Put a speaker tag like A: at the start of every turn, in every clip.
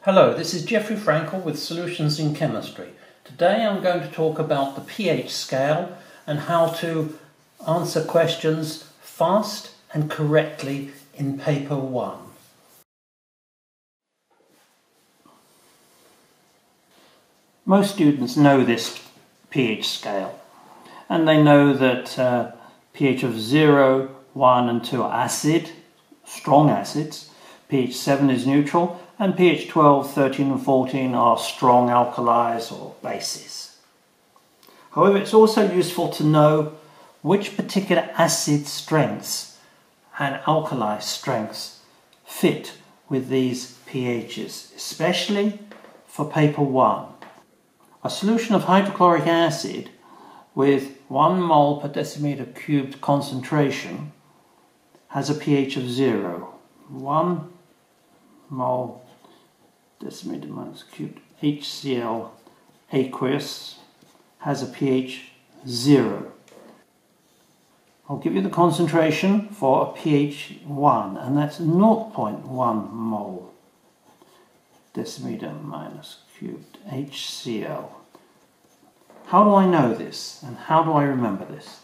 A: Hello, this is Geoffrey Frankel with Solutions in Chemistry. Today I'm going to talk about the pH scale and how to answer questions fast and correctly in paper 1. Most students know this pH scale, and they know that pH of 0, 1 and 2 are acid, strong acids, pH 7 is neutral, and pH 12, 13 and 14 are strong alkalis or bases. However, it's also useful to know which particular acid strengths and alkali strengths fit with these pHs, especially for paper 1. A solution of hydrochloric acid with 1 mole per decimeter cubed concentration has a pH of 0. 1 mole decimeter minus cubed HCl aqueous has a pH 0. I'll give you the concentration for a pH 1, and that's 0.1 mole decimeter minus cubed HCl. How do I know this, and how do I remember this?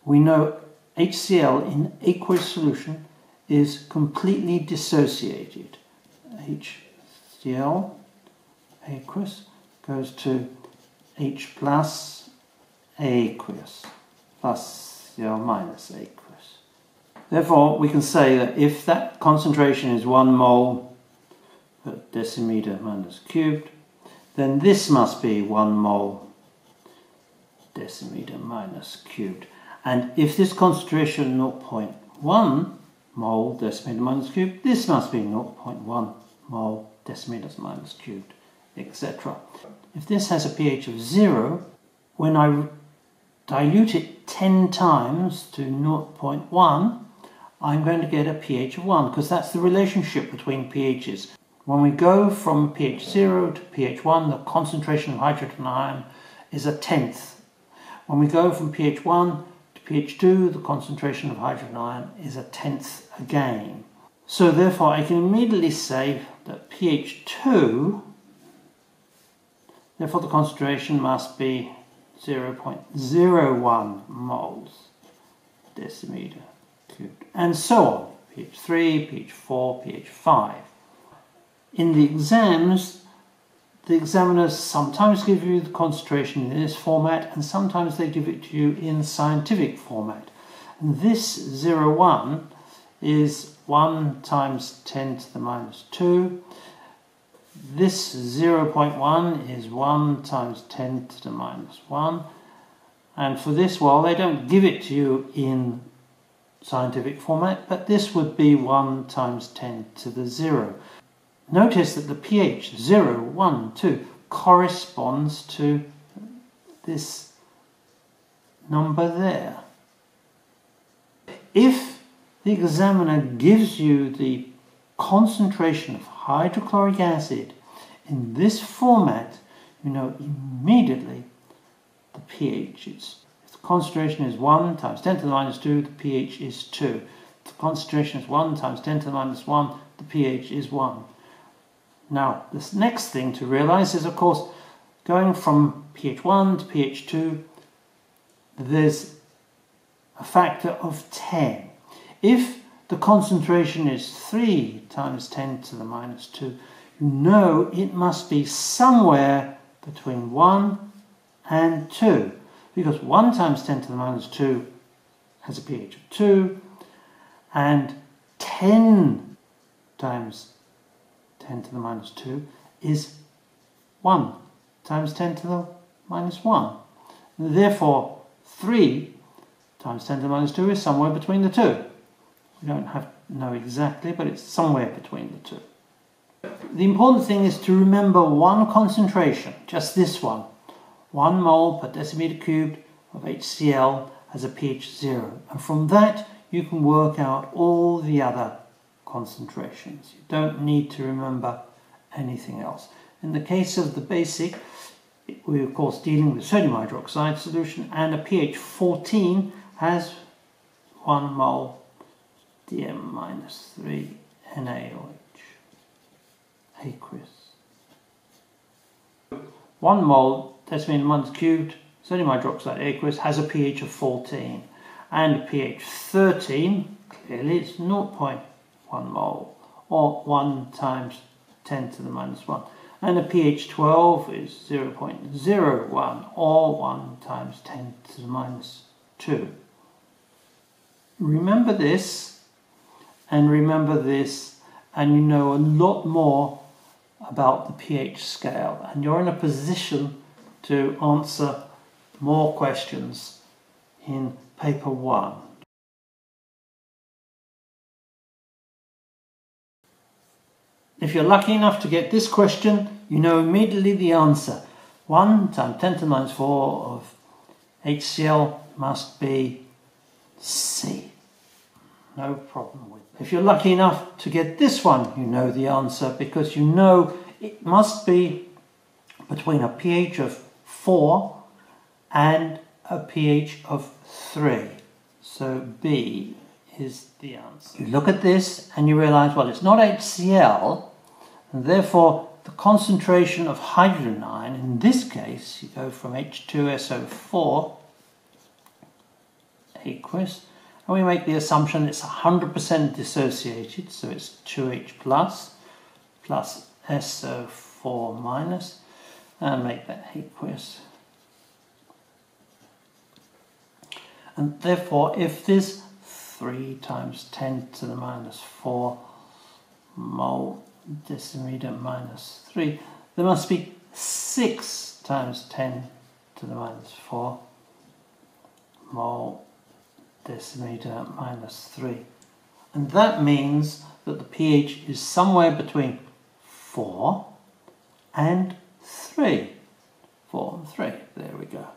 A: We know HCl in aqueous solution is completely dissociated. HCl aqueous goes to H plus aqueous plus Cl minus aqueous. Therefore, we can say that if that concentration is 1 mole per decimeter minus cubed, then this must be 1 mole decimeter minus cubed. And if this concentration 0.1 mole decimeter minus cubed, this must be 0.1 mole decimeters minus cubed, etc. If this has a pH of 0, when I dilute it 10 times to 0.1, I'm going to get a pH of 1, because that's the relationship between pHs. When we go from pH 0 to pH 1, the concentration of hydrogen ion is 1/10. When we go from pH 1 to pH 2, the concentration of hydrogen ion is 1/10 again. So therefore I can immediately say that pH 2, therefore the concentration must be 0.01 moles decimeter cubed, and so on. pH 3, pH 4, pH 5. In the exams, the examiners sometimes give you the concentration in this format, and sometimes they give it to you in scientific format. And this 0.1 is 1 times 10 to the minus 2. This 0.1 is 1 times 10 to the minus 1. And for this, well, they don't give it to you in scientific format, but this would be 1 times 10 to the 0. Notice that the pH 0, 1, 2 corresponds to this number there. If the examiner gives you the concentration of hydrochloric acid in this format, you know immediately the pH is. If the concentration is 1 times 10 to the minus 2, the pH is 2. If the concentration is 1 times 10 to the minus 1, the pH is 1. Now, this next thing to realize is, of course, going from pH 1 to pH 2, there's a factor of 10. If the concentration is 3 times 10 to the minus 2, you know it must be somewhere between 1 and 2, because 1 times 10 to the minus 2 has a pH of 2, and 10 times 10 to the minus 2 is 1 times 10 to the minus 1. Therefore, 3 times 10 to the minus 2 is somewhere between the two. We don't have to know exactly, but it's somewhere between the two. The important thing is to remember one concentration, just this one. 1 mole per decimeter cubed of HCl has a pH 0. And from that, you can work out all the other concentrations. You don't need to remember anything else. In the case of the basic, we're of course dealing with sodium hydroxide solution, and a pH 14 has 1 mole Dm minus 3 NaOH. aqueous. 1 mole decimeter minus cubed sodium hydroxide aqueous has a pH of 14 and a pH 13, clearly it's 0.1 mole or 1 times 10 to the minus 1, and a pH 12 is 0.01 or 1 times 10 to the minus 2. Remember this and remember this, and you know a lot more about the pH scale, and you're in a position to answer more questions in paper 1. If you're lucky enough to get this question, you know immediately the answer. 1 times 10 to the minus 4 of HCl must be C. No problem with it. If you're lucky enough to get this one, you know the answer, because you know it must be between a pH of 4 and a pH of 3. So B is the answer. You look at this and you realize, well, it's not HCl, and therefore the concentration of hydrogen ion, in this case, you go from H2SO4 aqueous, and we make the assumption it's 100% dissociated, so it's 2H plus SO4 minus, and make that aqueous. And therefore, if this 3 times 10 to the minus 4 mole decimeter minus 3, there must be 6 times 10 to the minus 4 mole decimeter minus 3. And that means that the pH is somewhere between 4 and 3. 4 and 3, there we go.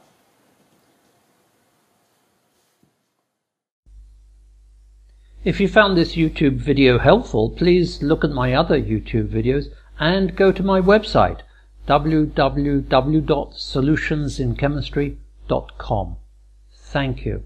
B: If you found this YouTube video helpful, please look at my other YouTube videos and go to my website www.solutionsinchemistry.com. Thank you.